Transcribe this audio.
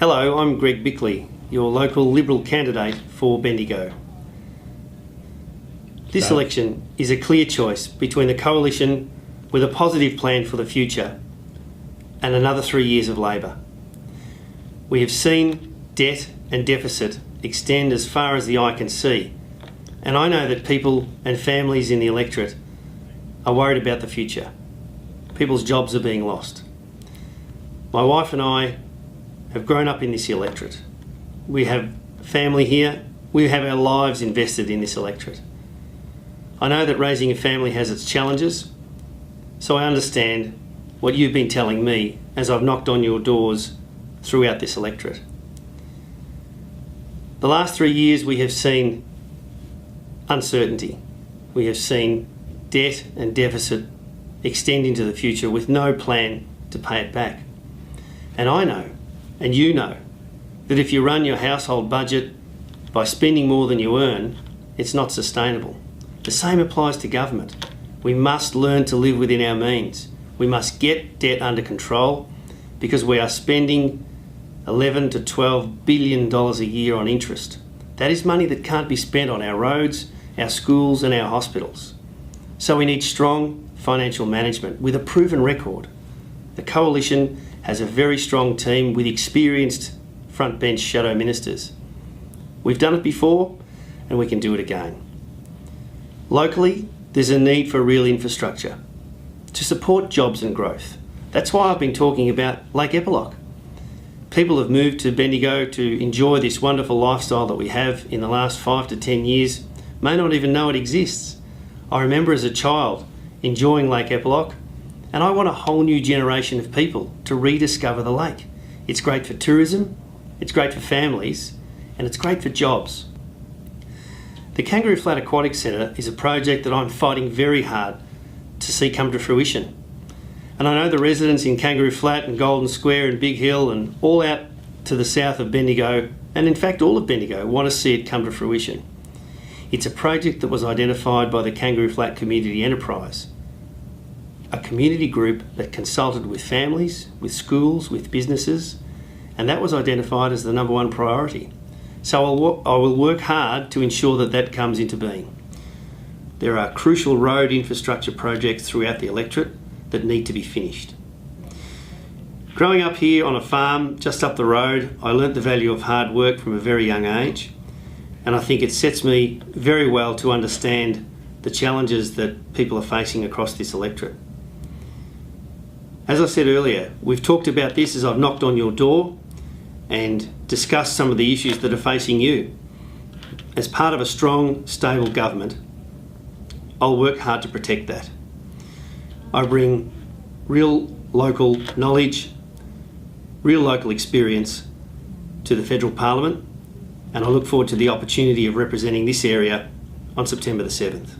Hello, I'm Greg Bickley, your local Liberal candidate for Bendigo. This election is a clear choice between the coalition with a positive plan for the future and another 3 years of Labor. We have seen debt and deficit extend as far as the eye can see, and I know that people and families in the electorate are worried about the future. People's jobs are being lost. My wife and I have grown up in this electorate. We have family here. We have our lives invested in this electorate. I know that raising a family has its challenges, so I understand what you've been telling me as I've knocked on your doors throughout this electorate. The last 3 years we have seen uncertainty. We have seen debt and deficit extend into the future with no plan to pay it back. And I know, and you know, that if you run your household budget by spending more than you earn, it's not sustainable. The same applies to government. We must learn to live within our means. We must get debt under control because we are spending $11 to $12 billion a year on interest. That is money that can't be spent on our roads, our schools and our hospitals. So we need strong financial management with a proven record. The Coalition has a very strong team with experienced front bench shadow ministers. We've done it before and we can do it again. Locally, there's a need for real infrastructure to support jobs and growth. That's why I've been talking about Lake Eppalock. People have moved to Bendigo to enjoy this wonderful lifestyle that we have in the last 5 to 10 years, may not even know it exists. I remember as a child enjoying Lake Eppalock, and I want a whole new generation of people to rediscover the lake. It's great for tourism, it's great for families, and it's great for jobs. The Kangaroo Flat Aquatic Centre is a project that I'm fighting very hard to see come to fruition. And I know the residents in Kangaroo Flat and Golden Square and Big Hill and all out to the south of Bendigo, and in fact all of Bendigo, want to see it come to fruition. It's a project that was identified by the Kangaroo Flat Community Enterprise, a community group that consulted with families, with schools, with businesses, and that was identified as the number one priority. So I will work hard to ensure that that comes into being. There are crucial road infrastructure projects throughout the electorate that need to be finished. Growing up here on a farm just up the road, I learnt the value of hard work from a very young age, and I think it sets me very well to understand the challenges that people are facing across this electorate. As I said earlier, we've talked about this as I've knocked on your door and discussed some of the issues that are facing you. As part of a strong, stable government, I'll work hard to protect that. I bring real local knowledge, real local experience to the Federal Parliament, and I look forward to the opportunity of representing this area on September the 7th.